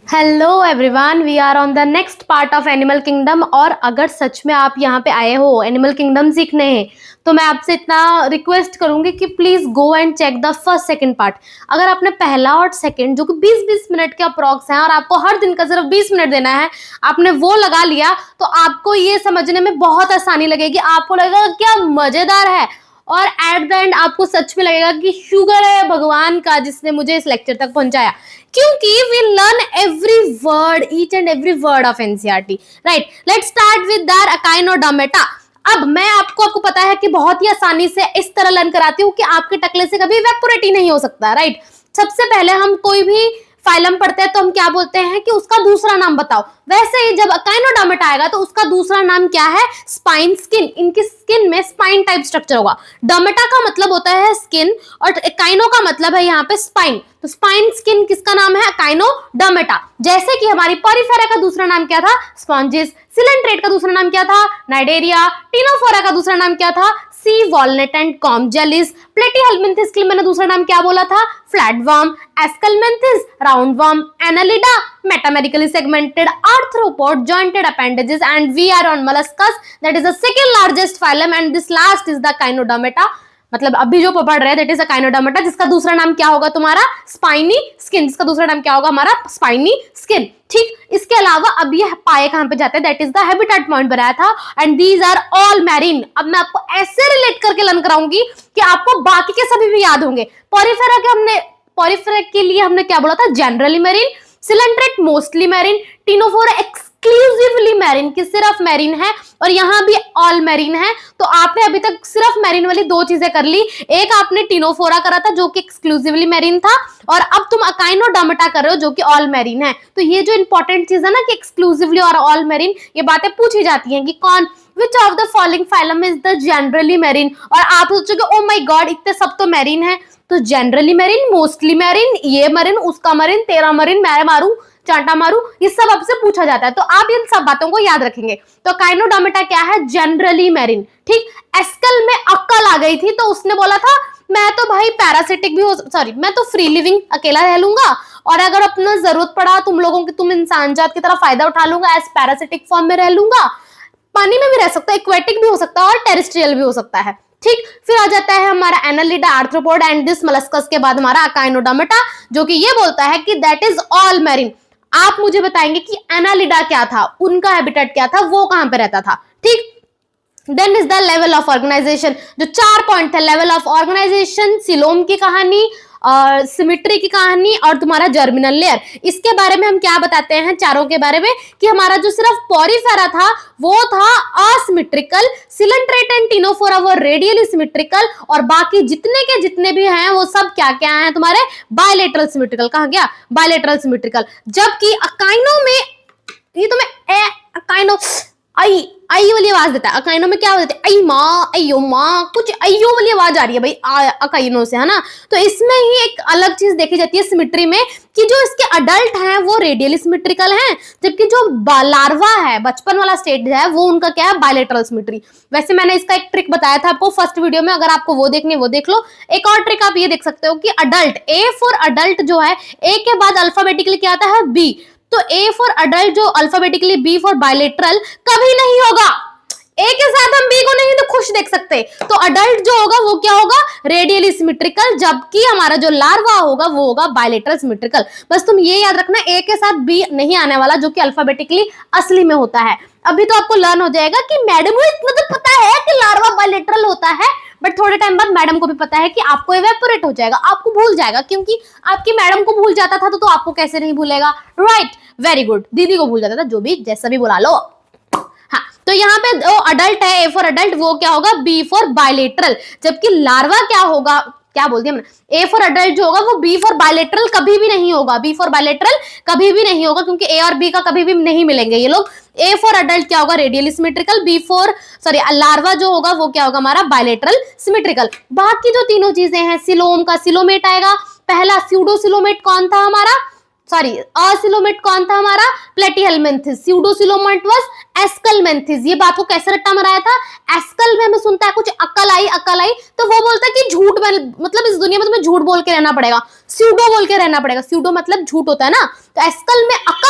Hello everyone, we are on the next part of animal kingdom. और अगर सच में आप यहाँ पे आए हो एनिमल किंगडम सीखने हैं तो मैं आपसे इतना रिक्वेस्ट करूंगी कि please go and check the first second part. अगर आपने पहला और सेकंड जो कि 20-20 मिनट के अप्रॉक्स हैं और आपको हर दिन का सिर्फ 20 मिनट देना है, आपने वो लगा लिया तो आपको ये समझने में बहुत आसानी लगेगी। आपको लगेगा क्या मजेदार है और एट द एंड आपको सच में लगेगा कि शुगर है भगवान का जिसने मुझे इस लेक्चर तक पहुंचाया, क्योंकि we learn every word, each and every word of NCERT. Right, let's start with that echinodermata. अब मैं आपको पता है कि बहुत ही आसानी से इस तरह लर्न कराती हूँ कि आपके टकले से कभी इवेपोरेट ही नहीं हो सकता। राइट, सबसे पहले हम कोई भी फाइलम पढ़ते हैं तो हम क्या बोलते हैं कि उसका दूसरा नाम बताओ। वैसे ही जब अकाइनोडर्मेटा आएगा तो उसका दूसरा नाम क्या है? Spine skin. इनकी स्किन में स्पाइन टाइप स्ट्रक्चर होगा। डर्मेटा का मतलब होता है स्किन और अकाइनो का मतलब है यहाँ पे स्पाइन। तो स्पाइन स्किन किसका नाम है? अकाइनोडर्मेटा। जैसे कि हमारी पॉरीफेरा का दूसरा नाम क्या था? स्पॉन्जिस। सिलेंट्रेट का दूसरा नाम क्या था? नाइडेरिया। टिनोफोरा का दूसरा नाम क्या था? Sea walnut and comb jellies. Platyhelminthes के लिए मैंने दूसरा नाम क्या बोला था? Flatworm. Aschelminthes roundworm. Annelida metamerically segmented arthropod jointed appendages, and we are on molluscus, that is the second largest phylum, and this last is the Echinodermata। मतलब अभी जो पढ़ रहे हैं दैट इज अकाइनोडर्मेटा, जिसका दूसरा नाम क्या होगा तुम्हारा? Spiny skin. जिसका दूसरा नाम क्या होगा हमारा? Spiny skin. ठीक, इसके अलावा अब ये पाए कहां पे जाते हैं? That is the habitat point बनाया था, and these are all marine. अब मैं आपको ऐसे रिलेट करके लर्न कराऊंगी कि आपको बाकी के सभी भी याद होंगे। पॉरीफेरा के लिए हमने क्या बोला था? Generally marine. Coelenterate mostly marine. Ctenophora exclusively marine, कि सिर्फ मैरीन है, और यहाँ भी ऑल मैरीन है। तो आपने अभी तक सिर्फ मैरीन वाली दो चीजें कर ली। एक आपने टिनोफोरा करा था जो कि एक्सक्लूसिवली मैरीन था, और अब तुम अकाइनोडर्मेटा कर रहे हो जो कि ऑल मैरीन है। तो ये जो इंपॉर्टेंट चीज है ना कि एक्सक्लूसिवली और ऑल मैरीन, ये बातें पूछी जाती हैं कि कौन Which of the following phylum is the generally marine। और आप सोचोगे ओ माय गॉड इतने सब तो मैरीन है। तो जनरली मैरीन, मोस्टली मैरीन, ये मरीन, उसका मरीन, तेरा मरीन, मैं मारू, चांटा मारू, ये सब आपसे पूछा जाता है। तो आप इन सब बातों को याद रखेंगे। तो अकाइनोडर्मेटा क्या है? Generally marine. ठीक, एस्कल में अक्कल आ गई थी तो उसने बोला था मैं तो भाई पैरासिटिक भी मैं तो फ्री लिविंग अकेला रह लूंगा, और अगर अपना जरूरत पड़ा तुम लोगों की, तुम इंसान जात की तरह फायदा उठा लूंगा, एज पैरासिटिक फॉर्म में रह लूंगा। पानी में भी रह सकता है, एक्वेटिक भी हो सकता है और टेरेस्ट्रियल भी हो सकता है। ठीक, फिर आ जाता है हमारा Annelida, arthropod and this molluscs के बाद हमारा अकाइनोडर्मेटा, जो कि ये बोलता है कि दैट इज ऑल मैरीन। आप मुझे बताएंगे कि एनालिडा क्या था, उनका हैबिटेट क्या था, वो कहां पे रहता था। ठीक, then is the level of organization. जो 4 पॉइंट थे, लेवल ऑफ ऑर्गेनाइजेशन, सिलोम की कहानी, और सिमेट्री की कहानी, और तुम्हारा जर्मिनल लेयर। इसके बारे में हम क्या बताते हैं चारों के बारे में कि हमारा जो सिर्फ पॉरीफेरा था वो था असिमेट्रिकल, सिलेंट्रेट एंड टिनोफोरा वो रेडियली सिमेट्रिकल, और बाकी जितने के जितने भी हैं वो सब क्या क्या हैं तुम्हारे? Bilateral symmetrical. कहां गया? Bilateral symmetrical. जबकि अकाइनो में ये तुम्हें अकाइनो आई वाली आवाज देता है। अकाइनो में क्या आवाज देता है? आई माँ, अयो माँ, कुछ अयो वाली आवाज आ रही है भाई अकाइनो से, है ना। तो इसमें ही एक अलग चीज देखी जाती है सिमेट्री में कि जो इसके अडल्ट हैं वो रेडियली सिमेट्रिकल हैं, जबकि जो लार्वा है, बचपन वाला स्टेज है, वो उनका क्या है? Bilateral symmetry. वैसे मैंने इसका एक ट्रिक बताया था आपको फर्स्ट वीडियो में, अगर आपको वो देखनी है वो देख लो। एक और ट्रिक आप ये देख सकते हो कि अडल्ट, ए फॉर अडल्ट जो है, ए के बाद अल्फाबेटिकली क्या आता है? बी। तो ए फॉर अडल्ट जो अल्फाबेटिकली, बी फॉर बायलेटरल कभी नहीं होगा। ए के साथ हम बी को नहीं तो खुश देख सकते। तो अडल्ट जो होगा वो क्या होगा? रेडियली सिमेट्रिकल, जबकि हमारा जो लार्वा होगा वो होगा बायलेटरल सिमेट्रिकल। बस तुम ये याद रखना ए के साथ बी नहीं आने वाला, जो कि अल्फाबेटिकली असली में होता है। अभी तो आपको लर्न हो जाएगा कि मैडम को इतना तो पता है कि लार्वा बायलेटरल होता है, बट थोड़े टाइम बाद मैडम को भी पता है कि आपको इवेपोरेट हो जाएगा, आपको भूल जाएगा, क्योंकि आपकी मैडम को भूल जाता था तो आपको कैसे नहीं भूलेगा? Right, very good. दीदी को भूल जाता था, जो भी जैसा भी बुला लो। हाँ, तो यहाँ पे जो अडल्ट है, ए फॉर अडल्ट, वो क्या होगा? B for bilateral. जबकि लार्वा क्या होगा? क्या बोल दिया मैंने? ए फॉर अडल्ट जो होगा वो बी फॉर बायलेटरल कभी भी नहीं होगा। बी फॉर बायलेटरल कभी भी नहीं होगा, क्योंकि ए और बी का कभी भी नहीं मिलेंगे ये लोग। ए फॉर अडल्ट क्या होगा? Radially symmetrical. B for larva जो होगा वो क्या होगा? हमारा बायलेटरल सिमेट्रिकल। बाकी जो तीनों चीजें हैं, सिलोम का सिलोमेट आएगा पहला। स्यूडोसिलोमेट कौन था हमारा? असिलोमेट कौन था हमारा? प्लेटीहेल्मिंथिस। Pseudocoelomate was Aschelminthes. ये बात को कैसे रट्टा मराया था? एस्कल में हमें सुनता है कुछ अकल आई, तो वो बोलता है कि झूठ, मतलब इस दुनिया में तुम्हें झूठ बोल के रहना पड़ेगा, स्यूडो बोल के रहना पड़ेगा। स्यूडो मतलब झूठ होता है ना, तो एस्कल में अकल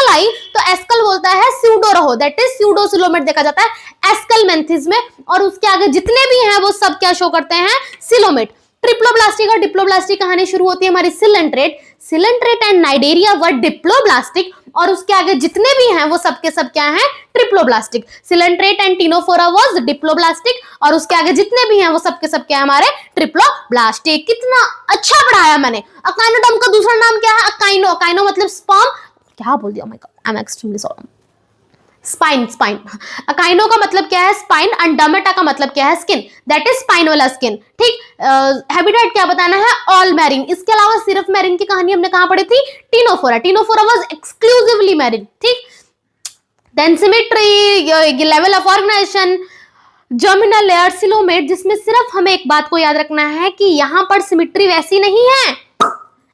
एस्कल बोलता है स्यूडो रहो, दैट इज स्यूडोसिलोमेट देखा जाता है एस्कलमेंथिस में, और उसके आगे जितने भी हैं वो सब क्या शो करते हैं, सिलोमेट। ट्रिप्लोब्लास्टिक और डिप्लोब्लास्टिक कहानी शुरू होती है हमारी coelenterate, coelenterate and Cnidaria were diploblastic, और उसके आगे जितने भी हैं वो सब के सब क्या हैं, triploblastic. Coelenterate and Ctenophora was diploblastic, और उसके आगे जितने भी हैं वो सब के सब क्या है हमारे ट्रिप्लोब्लास्टिक। कितना अच्छा पढ़ाया मैंने। अकाइनोडर्म का दूसरा नाम क्या है, अकाइनो, अकाइनो मतलब स्पर्म, क्या बोल दिया, my god I am extremely sorry, spine, spine. Echino का मतलब क्या है, स्पाइन, एंड डर्मेटा का मतलब क्या है, स्किन, दैट इज स्पाइन वाला स्किन, ठीक। हैबिटेट क्या बताना है, ऑल मैरिन। इसके अलावा सिर्फ मैरिन की कहानी हमने कहां पढ़ी थी, Ctenophora, Ctenophora was exclusively marine, ठीक। Then symmetry, level of organisation, germinal layer, coelomate, जिसमें सिर्फ हमें एक बात को याद रखना है कि यहां पर सिमेट्री वैसी नहीं है,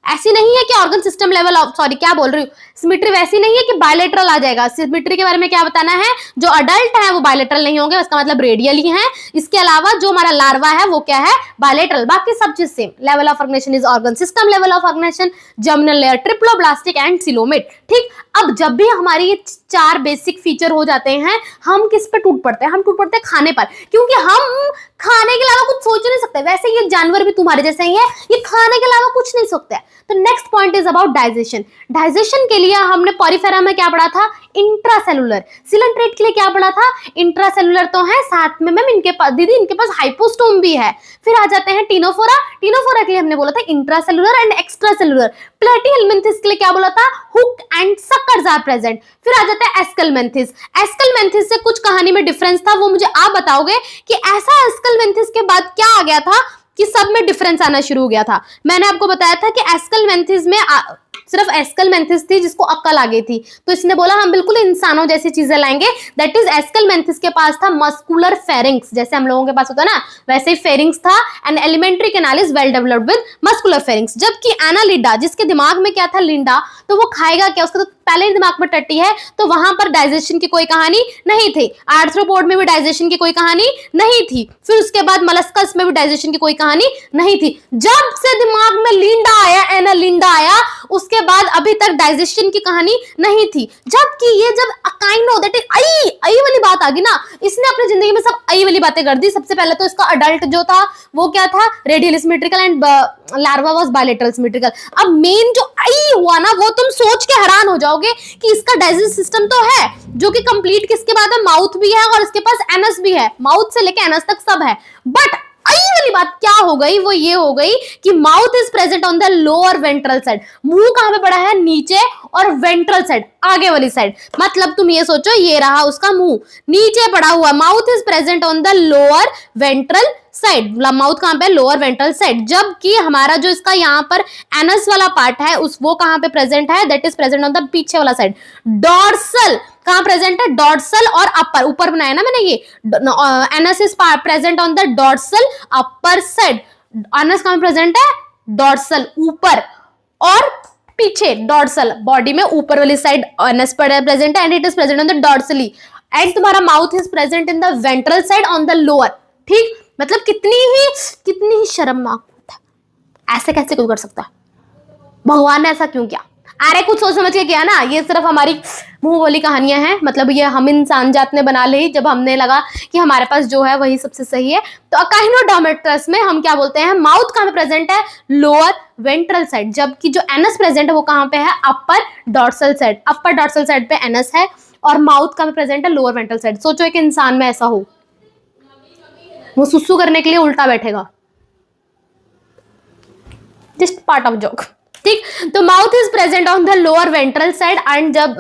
ऐसी नहीं है कि organ system level of, sorry क्या बोल रही हूँ, सिमेट्री वैसी नहीं है कि बायलेटरल आ जाएगा। सिमेट्री के बारे में क्या बताना है, जो अडल्ट है वो बायलेटरल नहीं होंगे, इसका मतलब रेडियल ही है। इसके अलावा जो हमारा लार्वा है वो क्या है, बायलेटरल, बाकी सब चीज same. Level of organization is organ system level of organisation, germinal layer, triploblastic and coelomate, ठीक। अब जब भी हमारी ये 4 बेसिक फीचर हो जाते हैं, हम किस पे टूट पड़ते हैं, हम टूट पड़ते हैं खाने पर, क्योंकि हम खाने के अलावा कुछ सोच नहीं सकते। वैसे ये जानवर भी तुम्हारे जैसे ही है, ये खाने के अलावा कुछ नहीं सोचते हैं। तो next point is about digestion. Digestion के लिए हमने पॉरीफेरा में क्या पढ़ा था, इंट्रासेलुलर। सिलेंट्रेट के लिए क्या पढ़ा था, इंट्रासेलुलर तो है, साथ में मैम इनके पास, दीदी इनके पास हाइपोस्टोम भी है। फिर आ जाते हैं टीनोफोरा, टीनोफोरा के लिए हमने बोला था इंट्रासेलुलर एंड एक्स्ट्रासेलुलर। प्लेटीहेल्मिन्थिस के लिए क्या बोला था, hook and suckers are present. फिर आ जाता है एस्कलमेंथिस। एस्कलमेंथिस से कुछ कहानी में डिफरेंस था, वो मुझे आप बताओगे कि ऐसा एस्कलमेंथिस के बाद क्या आ गया था कि सब में डिफरेंस आना शुरू हो गया था। मैंने आपको बताया था कि एस्कलमेंथिस में सिर्फ एस्कलमेंथिस थी जिसको अक्ल आ गई थी, तो इसने बोला हम बिल्कुल इंसानों जैसी चीजें लाएंगे, दैट इज एस्कलमेंथिस के पास था मस्कुलर फेरिंग्स, जैसे हम लोगों के पास होता है ना वैसे ही फेरिंग्स था, and alimentary canal is well developed with muscular pharynx. जबकि एनालिडा, जिसके दिमाग में क्या था लिंडा, तो वो खाएगा क्या, उसका तो पहले ही दिमाग में टट्टी है, तो वहां पर डाइजेशन की कोई कहानी नहीं थी। आर्थ्रोपोड में भी डाइजेशन की कोई कहानी नहीं थी। फिर उसके बाद मलस्कस में भी डाइजेशन की कोई कहानी नहीं थी। जब से दिमाग में लिंडा आया, एनालिंडा आया, उसके बाद अभी तक डाइजेशन की कहानी नहीं थी। जबकि ये जब अकाइनो, दैट इज आई वाली बात आ गई ना, इसने अपनी जिंदगी में सब आई वाली बातें कर दी। सबसे पहले तो इसका अडल्ट जो था वो क्या था, radial symmetrical and larva was bilateral symmetrical. अब मेन जो आई हुआ ना, वो तुम सोच के हैरान हो जाओगे कि इसका डाइजेस्ट सिस्टम तो है जो कि कंप्लीट, किसके बाद है, माउथ भी है और इसके पास एनस भी है, माउथ से लेके एनस तक सब है। बट आई वाली बात क्या हो गई, वो ये हो गई कि mouth is present on the lower ventral side. मुंह कहां पे पड़ा है, नीचे, और वेंट्रल साइड आगे वाली साइड। मतलब तुम ये सोचो, ये रहा उसका मुंह, नीचे पड़ा हुआ, mouth is present on the lower ventral side. Mouth कहां पे, लोअर वेंट्रल साइड। जबकि हमारा जो इसका यहाँ पर एनस वाला पार्ट है, उस वो कहां पे प्रेजेंट है, that is present on the पीछे वाला साइड। डॉर्सल कहां प्रेजेंट है, डॉर्सल और अपर, ऊपर बनाया ना मैंने ये, anus is present on the dorsal upper side. Anus कहां प्रेजेंट है, डॉर्सल ऊपर, और पीछे डॉर्सल, बॉडी में ऊपर वाली साइड एनस प्रेजेंट है, and it is present on the dorsally. And तुम्हारा mouth is present in the ventral side on the lower, ठीक। मतलब कितनी ही शर्मनाक बात है, ऐसे कैसे कोई कर सकता है, भगवान ने ऐसा क्यों किया। अरे कुछ सोच समझ के किया ना, ये सिर्फ हमारी मुंह वाली कहानियां हैं, मतलब ये हम इंसान जात ने बना ली जब हमने लगा कि हमारे पास जो है वही सबसे सही है। तो अकाइनोडर्मेटस में हम क्या बोलते हैं, माउथ कहां पे प्रेजेंट है, लोअर वेंट्रल साइड, जबकि जो एनस प्रेजेंट है वो कहां पे है, अपर डॉर्सल साइड। अपर डॉर्सल साइड पे एनस है, और माउथ कहां पे प्रेजेंट है, लोअर वेंट्रल साइड। सोचो एक इंसान में ऐसा हो, वो सुसु करने के लिए उल्टा बैठेगा, जस्ट पार्ट ऑफ जोक, ठीक। तो mouth is present on the lower ventral side, and जब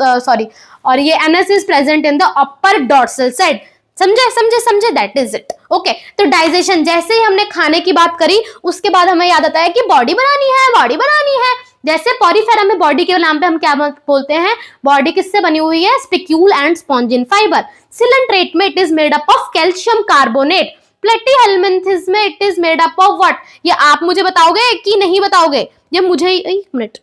और ये anus is present in the upper dorsal side. समझे, दैट इज इट, ओके। तो डाइजेशन, जैसे ही हमने खाने की बात करी, उसके बाद हमें याद आता है कि बॉडी बनानी है। जैसे पॉरीफेरा में बॉडी के नाम पे हम क्या बोलते हैं, बॉडी किससे बनी हुई है, spicule and spongin fibre. Coelenterate में it is made up of calcium carbonate. Platyhelminthes में it is made up of what, ये आप मुझे बताओगे कि नहीं बताओगे, ये मुझे, एक मिनट,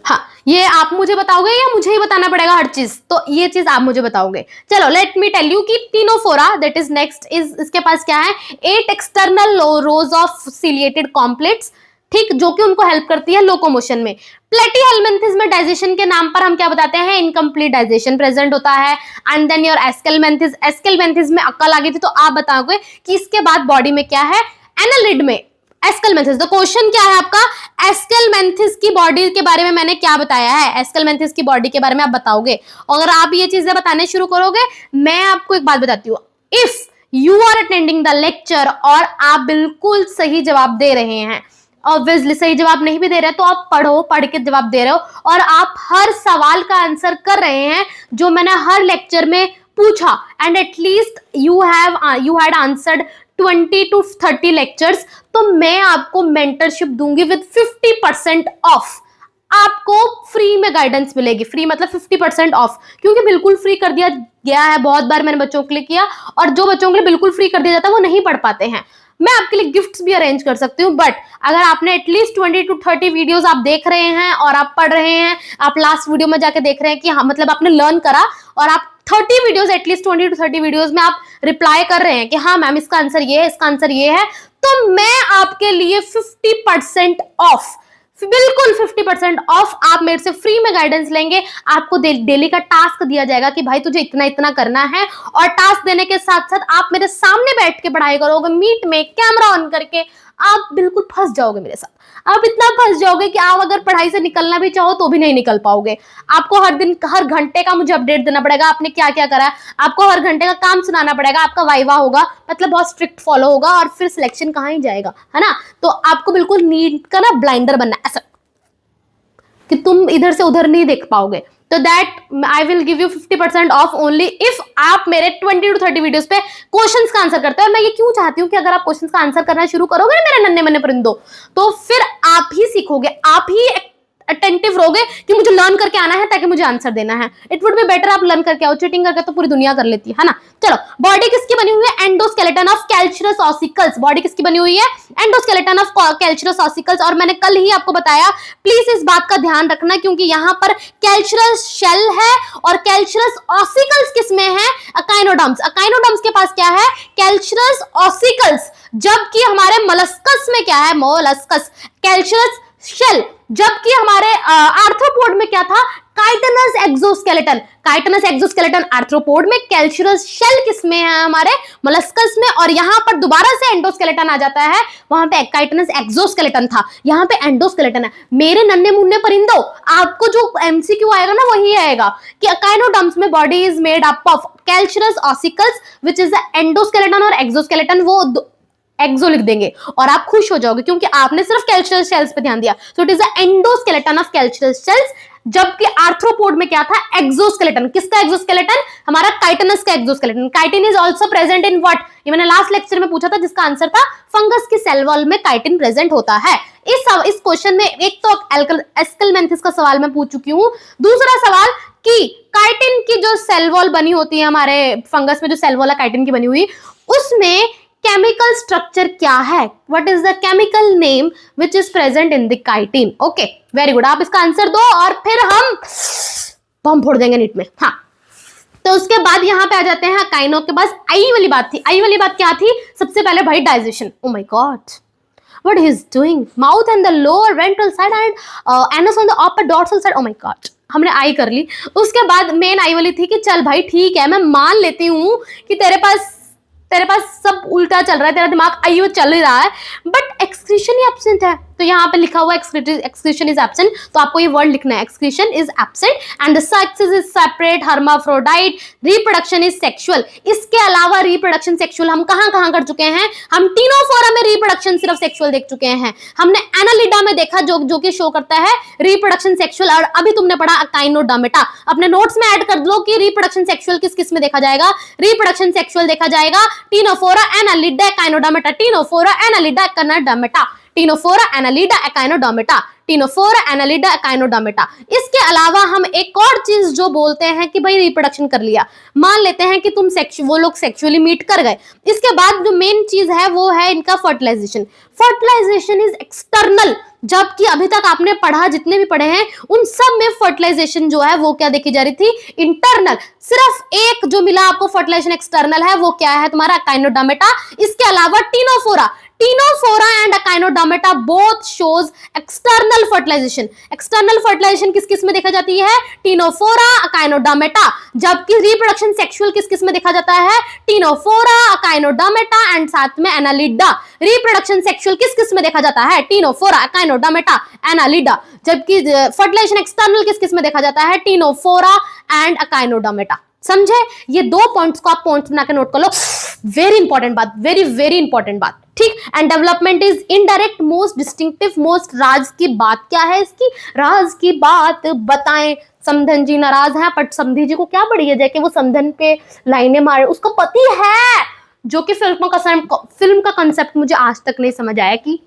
हाँ ये आप मुझे बताओगे या मुझे ही बताना पड़ेगा हर चीज, तो ये चीज आप मुझे बताओगे। चलो लेट मी टेल यू कि Ctenophora, that is next, is इसके पास क्या है, 8 एक्सटर्नल रोज ऑफ सिलिएटेड कॉम्प्लेट्स, ठीक, जो कि उनको हेल्प करती है लोकोमोशन में। प्लेटीहेल्मिन्थिस में डाइजेशन के नाम पर हम क्या बताते हैं, इनकम्प्लीट डाइजेशन प्रेजेंट होता है। एंड देन योर एस्केलमेंथिस में अक्ल आ गई थी, तो आप बताओगे कि इसके बाद बॉडी में क्या है, एनालिड में एस्केलमेंथिस। तो क्वेश्चन क्या है आपका, एस्केलमेंथिस की बॉडी के बारे में मैंने क्या बताया है, एस्केलमेंथिस की बॉडी के बारे में आप बताओगे। अगर आप ये चीजें बताने शुरू करोगे, मैं आपको एक बात बताती हूँ, if you are attending the lecture और आप बिल्कुल सही जवाब दे रहे हैं, ऑब्वियसली सही जवाब नहीं भी दे रहे तो आप पढ़ के जवाब दे रहे हो, और आप हर सवाल का आंसर कर रहे हैं जो मैंने हर लेक्चर में पूछा, and at least you had answered 20 to 30 lectures, तो मैं आपको मेंटरशिप दूंगी विद 50% ऑफ। आपको फ्री में गाइडेंस मिलेगी, फ्री मतलब 50% ऑफ, क्योंकि बिल्कुल फ्री कर दिया गया है। बहुत बार मैंने बच्चों के लिए किया, और जो बच्चों के लिए बिल्कुल फ्री कर दिया जाता है वो नहीं पढ़ पाते हैं। मैं आपके लिए गिफ्ट्स भी अरेंज कर सकती हूँ, बट अगर आपने एटलीस्ट 20 to 30 वीडियोस आप देख रहे हैं और आप पढ़ रहे हैं, आप लास्ट वीडियो में जाके देख रहे हैं कि हाँ मतलब आपने लर्न करा, और आप 30 वीडियोस एटलीस्ट 20 to 30 वीडियोस में आप रिप्लाई कर रहे हैं कि हाँ मैम इसका आंसर ये है, इसका आंसर ये है, तो मैं आपके लिए 50% ऑफ, बिल्कुल 50% ऑफ आप मेरे से फ्री में गाइडेंस लेंगे। आपको डेली का टास्क दिया जाएगा कि भाई तुझे इतना इतना करना है, और टास्क देने के साथ साथ आप मेरे सामने बैठ के पढ़ाई करोगे, मीट में कैमरा ऑन करके। आप बिल्कुल फंस जाओगे मेरे साथ, आप इतना फंस जाओगे कि आप अगर पढ़ाई से निकलना भी चाहो तो भी नहीं निकल पाओगे। आपको हर दिन हर घंटे का मुझे अपडेट देना पड़ेगा, आपने क्या क्या करा है, आपको हर घंटे का काम सुनाना पड़ेगा, आपका वाइवा होगा, मतलब बहुत स्ट्रिक्ट फॉलो होगा, और फिर सिलेक्शन कहाँ ही जाएगा, है ना। तो आपको बिल्कुल नीट का ना ब्लाइंडर बनना है, ऐसा कि तुम इधर से उधर नहीं देख पाओगे। तो that I will give you 50% of only if आप मेरे 20 to 30 वीडियोस पे क्वेश्चंस का आंसर करते हो। और मैं ये क्यों चाहती हूँ कि अगर आप क्वेश्चंस का आंसर करना शुरू करोगे ना मेरे नन्हे मुन्ने परिंदों, तो फिर आप ही सीखोगे, आप ही अटेंटिव रहोगे कि मुझे लर्न करके आना है ताकि मुझे आंसर देना है। इट वुड बी बेटर आप लर्न करके आओ, चीटिंग करके तो पूरी दुनिया कर लेती है ना। चलो, बॉडी किसकी बनी हुई है, endoskeleton of calcareous ossicles. Body किसकी बनी हुई है, एंडोस्केलेटन ऑफ कैल्चरस ऑसिकल्स। और मैंने कल ही आपको बताया, प्लीज इस बात का ध्यान रखना, क्योंकि यहाँ पर कैल्चरस शेल है और कैल्चरस ऑसिकल्स किसमें है, अकाइनोडर्म्स। अकाइनोडर्म्स के पास क्या है, कैल्चरस ऑसिकल्स, जबकि हमारे मोलस्कस में क्या है, मोलस्कस कैल्चरस शेल, जबकि हमारे आर्थ्रोपोड में क्या था, chitinous exoskeleton. Chitinous exoskeleton arthropod में, कैल्चरस शेल किसमें है, हमारे मोलस्कस में। और यहां पर दोबारा से एंडोस्केलेटन आ जाता है, वहां पे काइटनस एक्सोस्केलेटन था, यहां पे एंडोस्केलेटन है। मेरे नन्हे मुन्ने परिंदो, आपको जो एमसीक्यू आएगा ना वही आएगा कि अकाइनोडर्म्स में body is made up of calcareous ossicles which is the endoskeleton और एक्सोस्केलेटन, वो एक्सो लिख देंगे और आप खुश हो जाओगे, क्योंकि आपने सिर्फ कैल्चरस शेल्स पे ध्यान दिया। So it is the endoskeleton of calcareous shells, जबकि आर्थ्रोपोड में क्या था, एक्सोस्केलेटन। किसका एक्सोस्केलेटन, हमारा काइटनस का exoskeleton. Chitin is also present in what, ये मैंने लास्ट लेक्चर में पूछा था, जिसका आंसर था फंगस की सेल वॉल में काइटिन प्रेजेंट होता है। इस क्वेश्चन में एक तो एस्केलमेंथिस का सवाल मैं पूछ चुकी हूँ, दूसरा सवाल कि काइटिन की जो सेल वॉल बनी होती है, हमारे फंगस में जो सेल वॉल है काइटिन की बनी हुई, उसमें केमिकल स्ट्रक्चर क्या है, what is the chemical name which is present in the chitin. Okay, very good, आप इसका आंसर दो और फिर हम बम फोड़ देंगे नीट में। हाँ, तो उसके बाद यहाँ पे आ जाते हैं काइनो के पास आई वाली बात थी। आई वाली बात क्या थी, सबसे पहले भाई digestion. Oh my God, what he is doing, mouth and the lower ventral side and anus on the upper dorsal side। oh my god, हमने आई कर ली। उसके बाद मेन आई वाली थी कि चल भाई ठीक है, मैं मान लेती हूँ कि तेरे पास सब उल्टा चल रहा है, तेरा दिमाग आईओ चल ही रहा है, बट एक्सक्रीशन ही एब्सेंट है। तो यहाँ पे लिखा हुआ एक्सक्रीशन इज एब्सेंट, तो आपको ये वर्ड लिखना है, excretion is absent and the sexes is separate, hermaphrodite, reproduction is sexual. इसके अलावा रिप्रोडक्शन सेक्सुअल हम कहाँ कर चुके हैं, हम टीनोफोरा में रिप्रोडक्शन सिर्फ सेक्सुअल देख चुके हैं, हमने एनालिडा में देखा जो कि शो करता है रिप्रोडक्शन सेक्सुअल, और अभी तुमने पढ़ा अकाइनोडर्मेटा। अपने नोट्स में ऐड कर दो कि रिप्रोडक्शन सेक्सुअल किस में देखा जाएगा, रिप्रोडक्शन सेक्सुअल देखा जाएगा Ctenophora, annelida, Echinodermata, Ctenophora, annelida, Echinodermata, Ctenophora, annelida, Echinodermata, Ctenophora, annelida, Echinodermata. इसके अलावा हम एक और चीज जो बोलते हैं कि भाई रिप्रोडक्शन कर लिया, मान लेते हैं कि वो लोग सेक्सुअली मीट कर गए, इसके बाद जो मेन चीज है वो है इनका फर्टिलाइजेशन। फर्टिलाइजेशन इज एक्सटर्नल, जबकि अभी तक आपने पढ़ा, जितने भी पढ़े हैं उन सब में फर्टिलाइजेशन जो है वो क्या देखी जा रही थी, इंटरनल। सिर्फ एक जो मिला आपको फर्टिलाइजेशन एक्सटर्नल है, वो क्या है तुम्हारा अकाइनोडर्मेटा। इसके अलावा ctenophora, ctenophora and echinodermata both shows external fertilization. External fertilization किस किस में देखा जाती है? Ctenophora, echinodermata. जबकि रिप्रोडक्शन सेक्सुअल किस किस में देखा जाता है? टीनोफोरा, अकाइनोडर्मेटा एंड साथ में एनालिडा। रिप्रोडक्शन सेक्सुअल किस किस में देखा जाता है? Ctenophora, Echinodermata, Annelida. जबकि फर्टिलाइजेशन एक्सटर्नल किस किस में देखा जाता है? Ctenophora and Echinodermata. समझे? ये दो पॉइंट्स को आप पॉइंट्स बना के नोट कर लो। वेरी इंपॉर्टेंट बात, वेरी वेरी इंपॉर्टेंट बात, ठीक। And development is indirect most distinctive most. राज की बात क्या है इसकी? राज की बात बताएं। समधन जी नाराज हैं, बट समधी जी को क्या बड़ी है जाके वो समधन पे लाइनें मारे, उसको पति है। जो कि फिल्म का कंसेप्ट मुझे आज तक नहीं समझ आया कि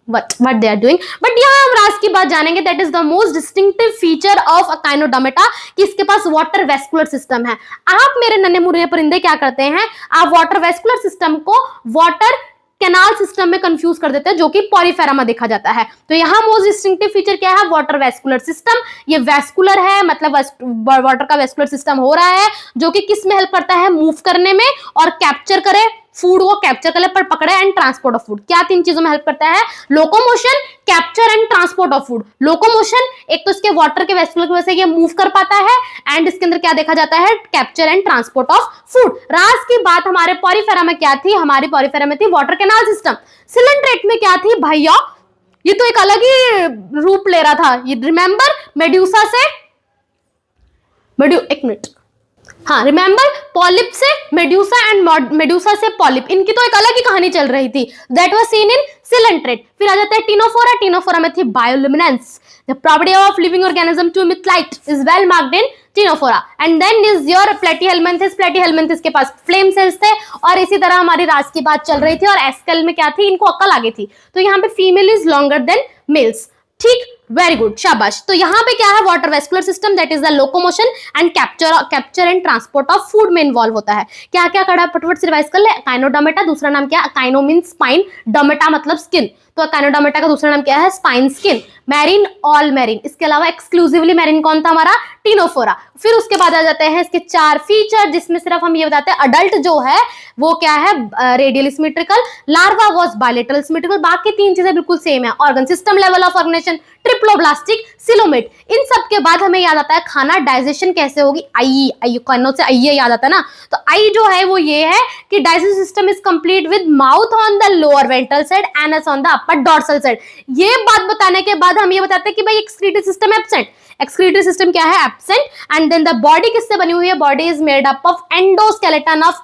what they are doing, but यहाँ हम राज की बात जानेंगे। that is the most distinctive feature of Echinodermata कि इसके पास वाटर वेस्कुलर सिस्टम है। आप मेरे नन्हे मुन्ने परिंदे क्या करते हैं? आप वाटर वेस्कुलर सिस्टम को वाटर कैनाल सिस्टम में कंफ्यूज कर देते हैं, जो कि पॉरीफेरा में देखा जाता है। तो यहाँ मोस्ट डिस्टिंक्टिव फीचर क्या है? Water vascular system. ये वेस्कुलर है, मतलब वाटर का वेस्कुलर सिस्टम हो रहा है, जो कि किस में हेल्प करता है? मूव करने में और कैप्चर करे, फूड को कैप्चर करे पर पकड़े, एंड ट्रांसपोर्ट ऑफ फूड। क्या तीन चीजों में हेल्प करता है? Locomotion, capture and transport of food. Locomotion, एक तो इसके वाटर के वेस्कुलर की वजह से ये मूव कर पाता है, एंड इसके अंदर क्या देखा जाता है? Capture and transport of food. राज की बात हमारे पॉरीफेरा में क्या थी? हमारी पॉरीफेरा में थी वाटर कैनाल सिस्टम। सिलेंड्रेट में क्या थी भैया? ये तो एक अलग ही रूप ले रहा था। ये रिमेंबर मेड्यूसा से एक मिनट, हाँ रिमेंबर पॉलिप से मेड्यूसा एंड मेड्यूसा से पॉलिप, इनकी तो एक अलग ही कहानी चल रही थी। That was seen in coelenterate. फिर आ जाता है टीनोफोरा। टीनोफोरा में थी bioluminescence. The property of living organism to emit light is well marked in Ctenophora. And then is your Platyhelminthes. Platyhelminthes के पास फ्लेम सेल्स थे। और इसी तरह हमारी राज की बात चल रही थी, और एस्कल में क्या थी? इनको अक्ल आ गई थी। तो यहाँ पे female is longer than males, ठीक। वेरी गुड, शाबाश। तो यहाँ पे क्या है? Water vascular system, that is the locomotion and capture and transport of food में इन्वॉल्व होता है। क्या क्या करा? फटफट से रिवाइज कर ले। अकाइनोडर्मेटा, दूसरा नाम क्या? अकाइनो मीन स्पाइन, डर्मेटा मतलब स्किन। तो अकाइनोडर्मेटा का दूसरा नाम क्या है? Spine skin. Marine, all marine. इसके अलावा एक्सक्लूसिवली मैरीन कौन था? हमारा टीनोफोरा। फिर उसके बाद आ जाते हैं इसके चार फीचर, जिसमें सिर्फ हम ये बताते हैं अडल्ट जो है वो क्या है? Radial symmetrical, larva was bilateral symmetrical. बाकी तीन चीजें बिल्कुल सेम है। Organ system level of organisation triploblastic, coelomate. इन सब के बाद हमें याद आता है खाना डाइजेशन कैसे होगी? आई, कानो से आई याद आता है ना। तो आई जो है वो ये है कि digestion system is complete with mouth on the lower ventral side, anus on the upper dorsal side. ये बात बताने के बाद हम ये बताते हैं कि भाई excretory system absent. Excretory system क्या है? Absent. And then the body किससे बनी हुई है? Body is made up of endoskeleton of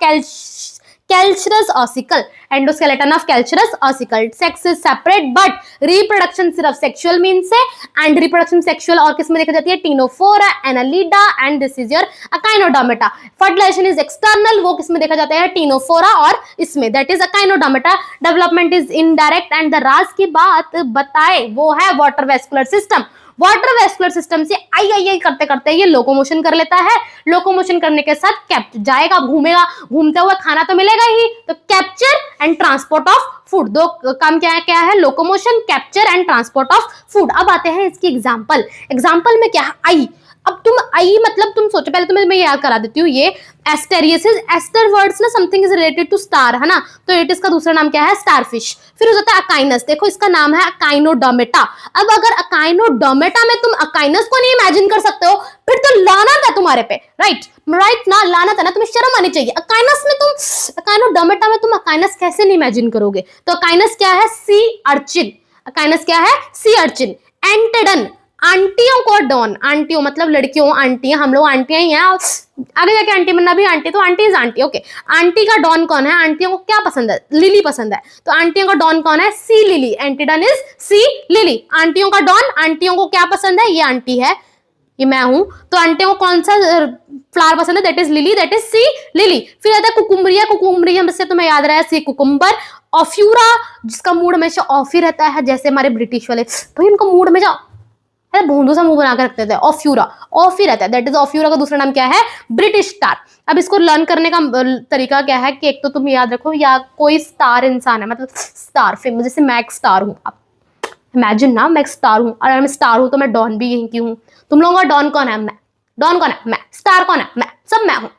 calcareous ossicle, endoskeleton of calcareous ossicle. Sex is separate but reproduction सिर्फ sexual means से, and reproduction sexual और किस में देखा जाती है? Ctenophora, Annelida, and this is your Echinodermata. Fertilization is external, वो किस में देखा जाता है? टीनोफोरा और इसमें, that is Echinodermata. Development is indirect and the राज की बात बताए वो है water vascular system. Water vascular system से आई आई आई करते करते ये लोकोमोशन कर लेता है। लोकोमोशन करने के साथ कैप्चर जाएगा, घूमेगा, घूमते हुए खाना तो मिलेगा ही। तो capture and transport of food, दो काम क्या है? Locomotion, capture and transport of food. अब आते हैं इसकी एग्जाम्पल में क्या है? आई। अब तुम आई मतलब तुम सोचो, पहले तुम्हें मैं याद करा देती हूँ। ये एस्टेरियसिस, एस्टर वर्ड्स ना something is related to star, है ना। तो इट इसका दूसरा नाम क्या है? स्टारफिश। फिर हो जाता है अकाइनस। देखो इसका नाम है अकाइनोडर्मेटा। अब अगर अकाइनोडर्मेटा में तुम अकाइनस को नहीं इमेजिन कर सकते हो, फिर तो लानत है तुम्हारे पे। राइट ना, लानत है ना, तुम्हें शर्म आनी चाहिए। अकाइनस में तुम, अकाइनोडर्मेटा में तुम अकाइनस कैसे नहीं इमेजिन करोगे? तो अकाइनस क्या है? Sea urchin. अकाइनस क्या है? Sea urchin. एंटेडन, आंटियों को डॉन, आंटियों मतलब लड़कियों, आंटियां, हम लोग आंटियां ही हैं। आगे जाके आंटी बनना भी आंटी, तो aunty is aunty. Okay, aunty का डॉन कौन है? आंटियों को क्या पसंद है? लिली पसंद है। तो आंटियों का डॉन कौन है? Sea lily. Antedon is sea lily. आंटियों का डॉन, आंटियों को क्या पसंद है? ये आंटी है, ये मैं हूं। तो आंटियों को कौन सा फ्लावर पसंद है? That is lily, that is sea lily. फिर आता है कुकुम्बरिया। कुकुम्बरिया से तुम्हें याद रहा है सी कुकुम्बर। ऑफ्यूरा, जिसका मूड हमेशा ऑफ ही रहता है, जैसे हमारे ब्रिटिश वाले, तो इनको मूड में जा भूंदू सा मुंह बना के रखते थे। ऑफ्यूरा, ऑफ ही रहता है, दैट इज ऑफ्यूरा का दूसरा नाम क्या है? British star. अब इसको लर्न करने का तरीका क्या है कि एक तो तुम याद रखो, या कोई स्टार इंसान है, मतलब स्टार फेमस, जैसे मैं एक स्टार हूँ। आप इमेजिन ना, मैं एक स्टार हूँ, और मैं स्टार हूँ तो मैं डॉन भी यहीं की हूँ। तुम लोगों का डॉन कौन है? मैं। डॉन कौन है? मैं। स्टार कौन है? मैं। सब मैं हूँ।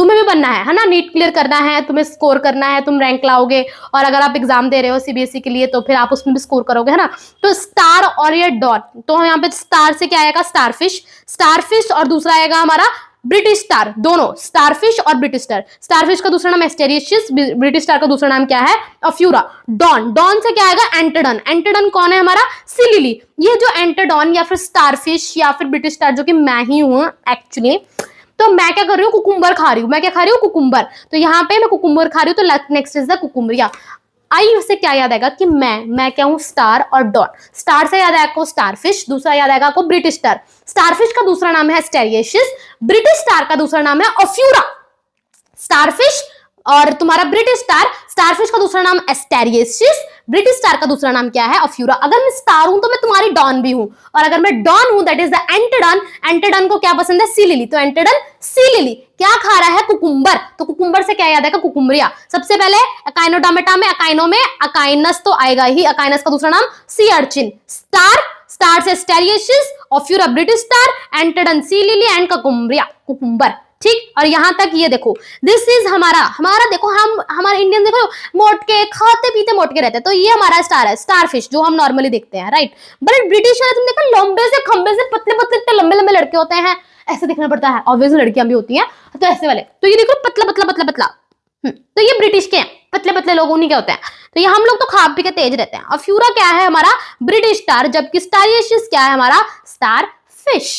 तुम्हें भी बनना है ना, नीट क्लियर करना है, तुम्हें स्कोर करना है, तुम रैंक लाओगे, और अगर आप एग्जाम दे रहे हो सीबीएसई के लिए तो फिर आप उसमें भी स्कोर करोगे, है ना। तो स्टार और ये डॉट, तो यहाँ पे स्टार से क्या आएगा, स्टारफिश, स्टारफिश, और दूसरा आएगा हमारा ब्रिटिश स्टार, दोनों स्टारफिश और ब्रिटिश स्टार। स्टारफिश का दूसरा नाम एस्टेरियसिस, ब्रिटिश स्टार का दूसरा नाम क्या है, अफ्यूरा। डॉन, डॉन से क्या आएगा, एंटेडन, एंटेडन कौन है हमारा, सिलिली। ये जो एंटेडॉन या फिर स्टारफिश या फिर ब्रिटिश स्टार, जो कि मैं ही हूं एक्चुअली, तो मैं क्या कर रही हूँ, कुकुम्बर खा रही हूँ, मैं क्या खा रही हूँ, कुकुम्बर। तो यहाँ पे मैं कुकुम्बर खा रही हूँ, तो नेक्स्ट इज द कुकुम्बरिया। आई से क्या याद आएगा कि मैं क्या हूं, स्टार और डॉन। स्टार से याद आएगा आपको स्टारफिश, दूसरा याद आएगा आपको ब्रिटिश स्टार। स्टारफिश का दूसरा नाम है एस्टेरियसिस, ब्रिटिश स्टार का दूसरा नाम है अफ्यूरा। स्टारफिश और तुम्हारा ब्रिटिश स्टार, स्टारफिश का दूसरा नाम एस्टेरियसिस, ब्रिटिश स्टार का दूसरा नाम क्या है, अफ्यूरा। अगर मैं स्टार हूं तो मैं तुम्हारी डॉन भी हूं, और अगर मैं डॉन हूं दैट इज द एंटेडन। एंटेडन को क्या पसंद है, सी लिली, तो एंटेडन सी लिली क्या खा रहा है, कुकुम्बर। तो कुकुम्बर से क्या याद आएगा, कुकुम्बरिया। सबसे पहले अकाइनोडर्मेटा में, अकाइनो में अकाइनस तो आएगा ही, अकाइनस का दूसरा नाम सी अर्चिन। स्टार, स्टार से Asterias, Ophiura brittle star, Antedon sea lily and Cucumaria, cucumber. ठीक, और यहां तक ये देखो, दिस इज हमारा देखो, हम हमारे इंडियन देखो मोटके खाते पीते मोटके रहते हैं, तो ये हमारा स्टार है, स्टारफिश, जो हम नॉर्मली देखते हैं, राइट। बट ब्रिटिश है, तुमने देखा लंबे से खंबे से पतले पतले इतने लंबे लंबे लड़के होते हैं, ऐसे दिखना पड़ता है, ऑब्वियसली लड़कियां भी होती हैं, तो ऐसे वाले। तो ये देखो पतला पतला पतला पतला, तो ये ब्रिटिश के हैं, पतले पतले लोग उन्हीं के होते हैं। तो ये हम लोग तो खा पी के तेज रहते हैं। अफ्यूरा क्या है हमारा, ब्रिटिश स्टार, जबकि स्टारियसिस क्या है हमारा, स्टार फिश।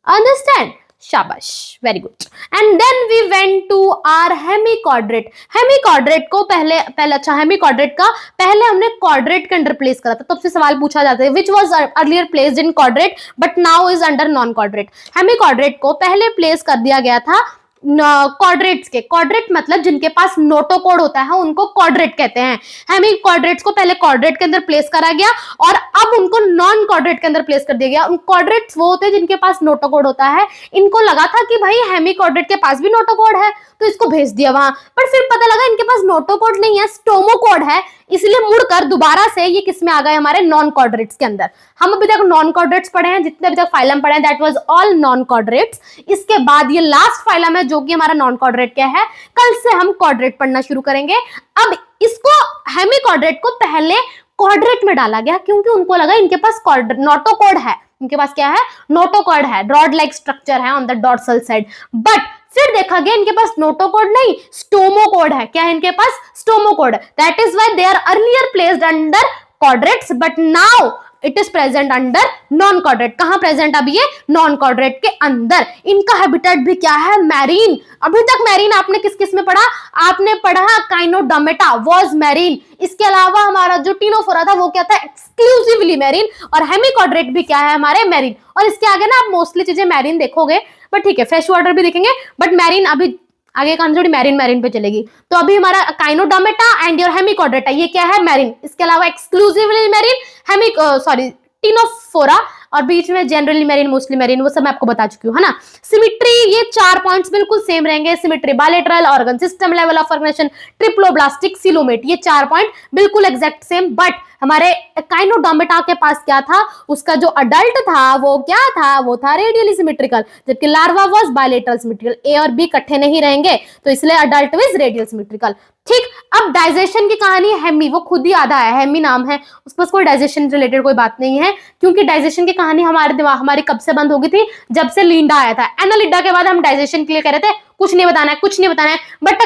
अंडरस्टैंड, शाबाश, very good. And then we went to our hemichordate. Hemichordate को पहले अच्छा, हेमिक्वाड्रेट का पहले हमने क्वाड्रेट के अंडर प्लेस करा था, तब से सवाल पूछा जाता है, which was earlier placed in chordate but now is under non chordate. Hemichordate को पहले प्लेस कर दिया गया था क्वाड्रेट्स के, क्वाड्रेट मतलब जिनके पास नोटोकोड होता है उनको क्वाड्रेट कहते हैं। हेमी क्वाड्रेट्स को पहले क्वाड्रेट के अंदर प्लेस करा गया और अब उनको नॉन क्वाड्रेट के अंदर प्लेस कर दिया गया। उन क्वाड्रेट्स वो होते हैं जिनके पास नोटोकोड होता है। इनको लगा था कि भाई हेमी क्वाड्रेट के पास भी नोटोकोड है तो इसको भेज दिया वहां, पर फिर पता लगा इनके पास नोटोकोड नहीं है, स्टोमोकोड है, इसलिए मुड़कर दोबारा से ये किस में आ गए, हमारे नॉन क्वाड्रेट्स के अंदर। हम अभी तक नॉन क्वाड्रेट्स पढ़े हैं, जितने अभी तक फाइलम पढ़े हैं दैट वाज ऑल नॉन क्वाड्रेट्स। इसके बाद ये लास्ट फाइलम है जो कि हमारा नॉन क्वाड्रेट क्या है। कल से हम क्वाड्रेट पढ़ना शुरू करेंगे। अब इसको हेमी क्वाड्रेट को पहले क्वाड्रेट में डाला गया क्योंकि उनको लगा इनके पास नोटोकोड है, इनके पास क्या है, नोटोकोड है, रॉड लाइक स्ट्रक्चर है on the dorsal side. But फिर देखा गया इनके पास नोटोकोड नहीं, स्टोमोकोड है। क्या है इनके पास, stomochord. That is why they are earlier placed under chordates but now it is present under non chordate. कहां प्रेजेंट अभी ये, नॉन क्वाड्रेट के अंदर। इनका हैबिटेट भी क्या है, मैरीन। अभी तक मैरीन आपने किस किस में पढ़ा, आपने पढ़ा काइनोडर्मेटा वाज मैरीन। इसके अलावा हमारा जो टिनोफोरा था वो क्या था, एक्सक्लूसिवली मैरीन। और हेमिक्वाड्रेट भी क्या है हमारे, मैरीन। और इसके आगे ना आप मोस्टली चीजें मैरीन देखोगे, बट ठीक है फ्रेश वाटर भी देखेंगे, बट मैरीन अभी आगे कहानी थोड़ी मैरीन पे चलेगी। तो अभी हमारा काइनोडर्मेटा एंड योर हेमिक्वाड्रेटा ये क्या है, मैरीन। इसके अलावा एक्सक्लूसिवली मैरीन, टिनोफोरा, और बीच में जनरली मैरीन, मोस्टली मैरीन, वो सब मैं आपको बता चुकी हूँ, है ना। सिमिट्री, ये 4 पॉइंट्स बिल्कुल सेम रहेंगे। Symmetry, bilateral, organ system, level of organisation, triploblastic, coelomate, ये 4 पॉइंट बिल्कुल एग्जैक्ट सेम। बट हमारे काइनोडर्मेटा के पास क्या था, उसका जो अडल्ट था वो क्या था, वो था रेडियली सिमेट्रिकल, जबकि लार्वा वाज बायलैटरल सिमेट्रिकल। ए और बी इकट्ठे नहीं रहेंगे तो इसलिए अडल्ट विज रेडियल सिमेट्रिकल। ठीक, अब डाइजेशन की कहानी, हेमी वो खुद ही आधा है, हेमी नाम है, उसके पास कोई डाइजेशन रिलेटेड कोई बात नहीं है, क्योंकि डाइजेशन की कहानी हमारे दिमाग हमारी कब से बंद हो गई थी, जब से लिंडा आया था। एनालिडा के बाद हम डाइजेशन के लिए कह रहे थे कुछ नहीं बताना है, कुछ नहीं बताना है। बट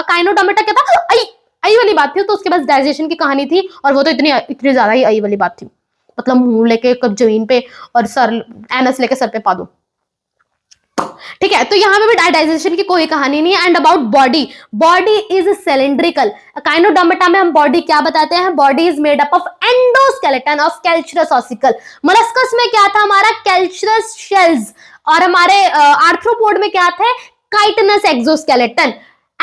काइनोडर्मेटा क्या था, आई वाली बात थी, तो उसके बाद डाइजेशन की कहानी थी, और वो तो इतनी ज्यादा ही आई वाली बात थी, मतलब मुंह लेके कब जमीन पे और सर एनस लेके सर पे पा दो। ठीक है, तो यहां पे भी डाइजेशन की कोई कहानी नहीं है। And about body, body is cylindrical. Echinodermata में हम बॉडी क्या बताते हैं, body is made up of endoskeleton of calcareous ossicle. Molluscs में क्या था हमारा, कैल्चरस शेल्स, और हमारे आर्थ्रोपोड में क्या थे, काइटनस एक्सोस्केलेटन।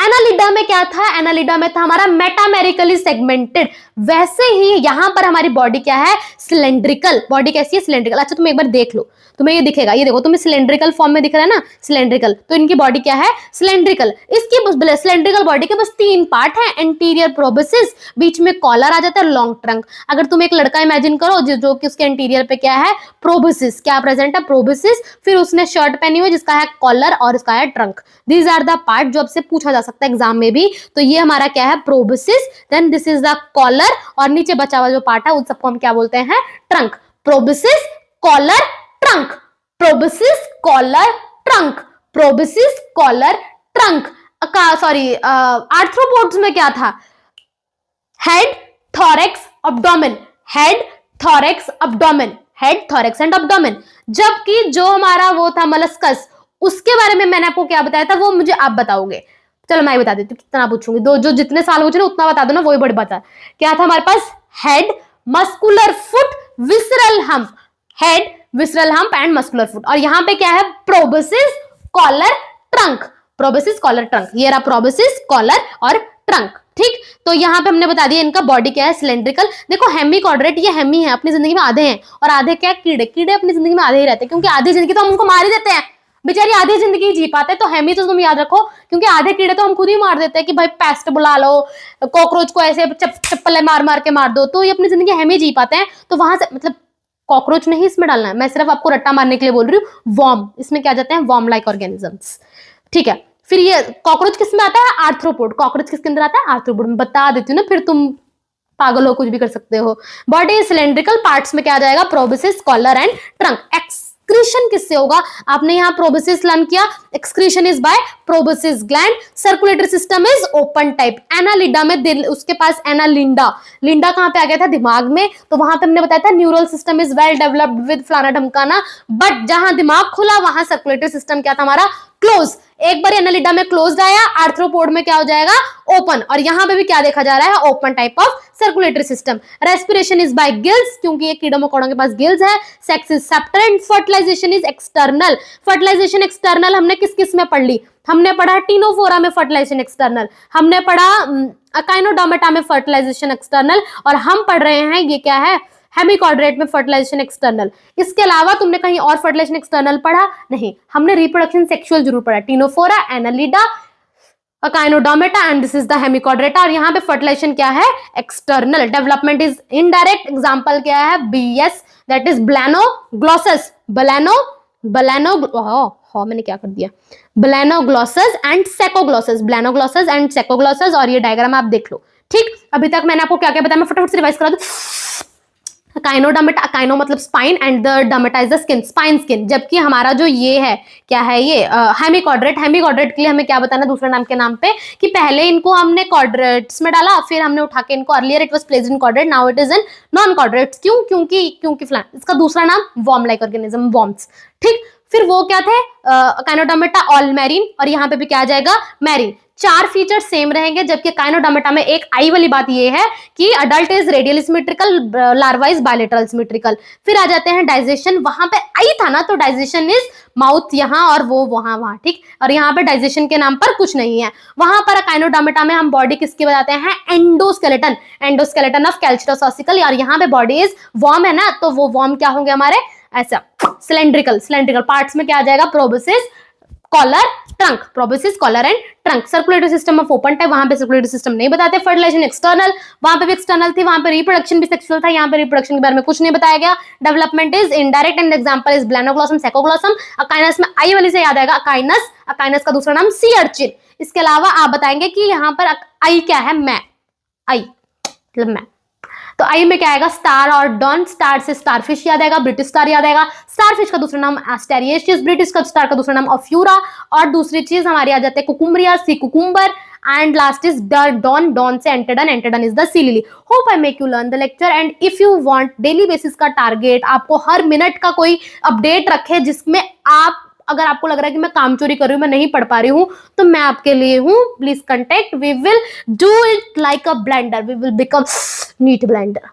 एनालिडा में क्या था, एनालिडा में था हमारा मेटामेरिकली सेगमेंटेड। वैसे ही यहां पर हमारी बॉडी क्या है, सिलेंड्रिकल। बॉडी कैसी है, सिलेंड्रिकल। अच्छा तुम एक बार देख लो, तुम्हें ये दिखेगा, ये देखो तुम्हें सिलेंड्रिकल फॉर्म में दिख रहा है ना, सिलेंड्रिकल। तो इनकी बॉडी क्या है, सिलेंड्रिकल। इसकी सिलेंड्रिकल बॉडी के बस 3 पार्ट है, एंटीरियर प्रोबेसिस, बीच में कॉलर आ जाता है, लॉन्ग ट्रंक। अगर तुम एक लड़का इमेजिन करो जो कि उसके एंटीरियर पे क्या है, प्रोबेसिस, क्या प्रेजेंट है, प्रोबेसिस। फिर उसने शर्ट पहनी हुई जिसका है कॉलर और इसका है trunk. These are the part जो आपसे पूछा जा सकता है एग्जाम में भी। तो ये हमारा क्या है, proboscis, then this is the collar, और नीचे बचा हुआ जो पार्ट है उस सबको हम क्या बोलते हैं, trunk. Proboscis, collar, trunk, proboscis, collar, trunk, proboscis, collar, trunk. Sorry, arthropods में क्या था, head, thorax, abdomen, head, thorax, abdomen, head, thorax and abdomen. जबकि जो हमारा वो था मलस्कस, उसके बारे में मैंने आपको क्या बताया था वो मुझे आप बताओगे। चलो मैं बता देती हूँ, कितना पूछूंगी, दो जो जितने साल पूछे ना उतना बता दो ना, वही बड़ी बता। क्या था हमारे पास, head, muscular foot, visceral hump, head, visceral hump and muscular foot. और यहाँ पे क्या है, proboscis, collar, trunk, proboscis, collar, trunk. ये रहा प्रोबेसिस, कॉलर और ट्रंक। ठीक, तो यहाँ पे हमने बता दिया इनका बॉडी क्या है, सिलेंड्रिकल। देखो हेमी क्वाड्रेट, ये हेमी है, अपनी जिंदगी में आधे हैं, और आधे क्या, कीड़े। कीड़े अपनी जिंदगी में आधे ही रहते हैं, क्योंकि आधी जिंदगी तो हम उनको मार ही देते हैं, बेचारी आधी जिंदगी जी पाते हैं। तो हेमी तो तुम याद रखो, क्योंकि आधे कीड़े तो हम खुद ही मार देते हैं कि भाई पेस्ट बुला लो, कॉकरोच को ऐसे चप्पल मार मार के मार दो, तो ये अपनी जिंदगी हेमी जी पाते हैं। तो वहां से मतलब कॉकरोच नहीं इसमें डालना है, मैं सिर्फ आपको रट्टा मारने के लिए बोल रही हूँ। वॉर्म, इसमें क्या जाते हैं, वॉर्म लाइक ऑर्गेनिजम्स। ठीक है, फिर ये कॉकरोच किस में आता है, आर्थ्रोपोड। कॉकरोच किसके अंदर आता है, आर्थ्रोपोड में। बता देती हूँ ना, फिर तुम पागल हो, कुछ भी कर सकते हो। बॉडी सिलेंड्रिकल, पार्ट्स में क्या आ जाएगा, proboscis, collar and trunk. Excretion किससे होगा, आपने यहाँ प्रोबेसिस लर्न किया, excretion is by proboscis gland. Circulatory system is open type. Annelida में दिल, उसके पास एनालिंडा, लिंडा कहाँ पे आ गया था, दिमाग में। तो वहां पे हमने बताया था neural system is well developed with फलाना ढमकाना। बट जहां दिमाग खुला वहां सर्कुलेटरी सिस्टम क्या था हमारा, क्लोज। एक बार एनालिडा में क्लोज आया, आर्थ्रोपोड में क्या हो जाएगा, ओपन। और यहां पे भी क्या देखा जा रहा है, open type of circulatory system. Respiration is by gills, क्योंकि ये कीड़ों मकोड़ों के पास गिल्स है। Sex is separate and fertilization is external. Fertilization external हमने किस किस में पढ़ ली, हमने पढ़ा टीनोफोरा में फर्टिलाइजेशन एक्सटर्नल, हमने पढ़ा अकाइनोडर्मेटा में फर्टिलाइजेशन एक्सटर्नल, और हम पढ़ रहे हैं ये क्या है, हेमिक्वाड्रेट में फर्टिलाइजेशन एक्सटर्नल। इसके अलावा तुमने कहीं और फर्टिलाइजेशन एक्सटर्नल पढ़ा नहीं। हमने रिप्रोडक्शन सेक्सुअल जरूर पढ़ा, ctenophora, annelida, echinodermata and this is the hemichordata. और यहाँ पे फर्टिलाइजेशन क्या है, external. Development is indirect, example क्या है, बीएस, दैट इज ब्लैनोग्लोसस, मैंने क्या कर दिया, ब्लैनोग्लोसस एंड सेकोग्लोसस, ब्लैनोग्लोसस एंड सेकोग्लोसस। और ये डायग्राम आप देख लो। ठीक, अभी तक मैंने आपको क्या क्या बताया, मैं फटाफट से रिवाइज करा दूं। अकाइनोडर्मेटा, अकाइनो मतलब spine and the dermata is the skin, spine skin. जबकि हमारा जो ये है क्या है, ये हेमिक्वाड्रेट। हेमिक्वाड्रेट के लिए हमें क्या बताना दूसरे नाम के नाम पे, कि पहले इनको हमने क्वाड्रेट्स में डाला, फिर हमने उठा के इनको, earlier it was placed in chordate, now it is in non chordates. क्यों, क्योंकि फलान, इसका दूसरा नाम वॉर्म लाइक ऑर्गेनिज्म, वॉर्म्स। ठीक, फिर वो क्या थे, अकाइनोडर्मेटा ऑल मैरीन, और यहाँ पे भी क्या आ जाएगा, मैरीन। 4 फीचर सेम रहेंगे। जबकि अकाइनोडर्मेटा में एक आई वाली बात ये है कि adult is radial symmetrical, larva is bilateral symmetrical. फिर आ जाते हैं डाइजेशन, वहां पे आई था ना, तो डाइजेशन इज माउथ यहाँ और वो वहां। ठीक, और यहाँ पे डाइजेशन के नाम पर कुछ नहीं है। वहां पर अकाइनोडर्मेटा में हम बॉडी किसकी बताते हैं, एंडोस्केलेटन, एंडोस्केलेटन ऑफ कैल्शिटोसॉसिकल। और यहाँ पे बॉडी इज वॉर्म है ना, तो वो वॉर्म क्या होंगे हमारे, ऐसा सिलेंड्रिकल। सिलेंड्रिकल पार्ट्स में क्या आ जाएगा, proboscis, collar, trunk, proboscis, collar and trunk. Circulatory system of open type, वहां पे सर्कुलेटरी सिस्टम नहीं बताते। फर्टिलाइजेशन एक्सटर्नल, वहां पे भी एक्सटर्नल थी, वहां पे रिप्रोडक्शन भी सेक्सुअल था, यहाँ पे रिप्रोडक्शन के बारे में कुछ नहीं बताया गया। Development is indirect and example is balanoglossus, saccoglossus. Echinus में आई वाली से याद आएगा, अकाइनस, अकाइनस का दूसरा नाम सी अर्चिन। इसके अलावा आप बताएंगे कि यहाँ पर आई क्या है, मैं, आई मतलब मैं। तो आई में क्या आएगा, स्टार और डॉन। स्टार से स्टारफिश याद आएगा, ब्रिटिश स्टार याद आएगा। स्टारफिश का दूसरा नाम एस्टेरिएशियस, ब्रिटिश का स्टार का दूसरा नाम ऑफ्यूरा। और दूसरी चीज हमारी आ जाते हैं cucumaria, sea cucumber. And last is don, don से antedon, antedon is the sea lily. Hope I make you learn the lecture. And if you want daily basis का टारगेट, आपको हर मिनट का कोई अपडेट रखे जिसमें आप, अगर आपको लग रहा है कि मैं काम चोरी कर रही हूँ, मैं नहीं पढ़ पा रही हूँ, तो मैं आपके लिए हूँ। Please contact, we will do it like a blender, we will become neat blender.